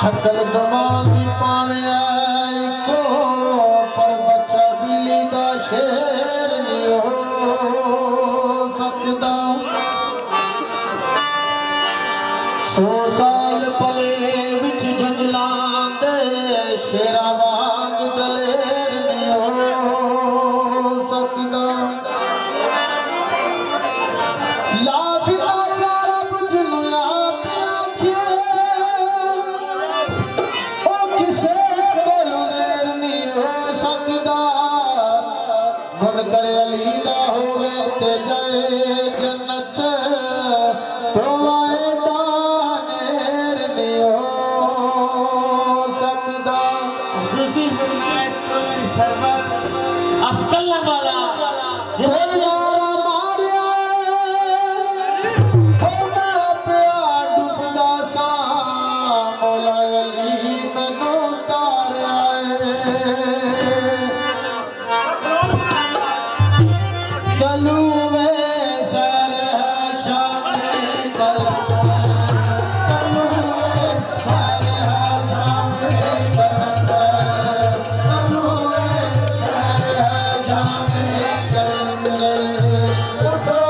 शकल दमागी पावे आई को पर बच्चा बिल्ली दा शेर नहीं हो सकदा। 100 साल पले विच जंगलां दे शेरां वांग दलेर नहीं हो सकदा। करे अली दा होवे ते जाए जन्नत तोवाए दानेर नहीं हो सकदा। खुसूसी फरमाइश चौधरी सरवर अफकल्ला वाला कोई नारा मारिया हो मैं पिया डुबदा सा मौला अली मैनू तारिया चलू वे सर है शामे कलंदर चलू वे सर है शामे कलंदर चलू वे सर है शामे कलंदर उठो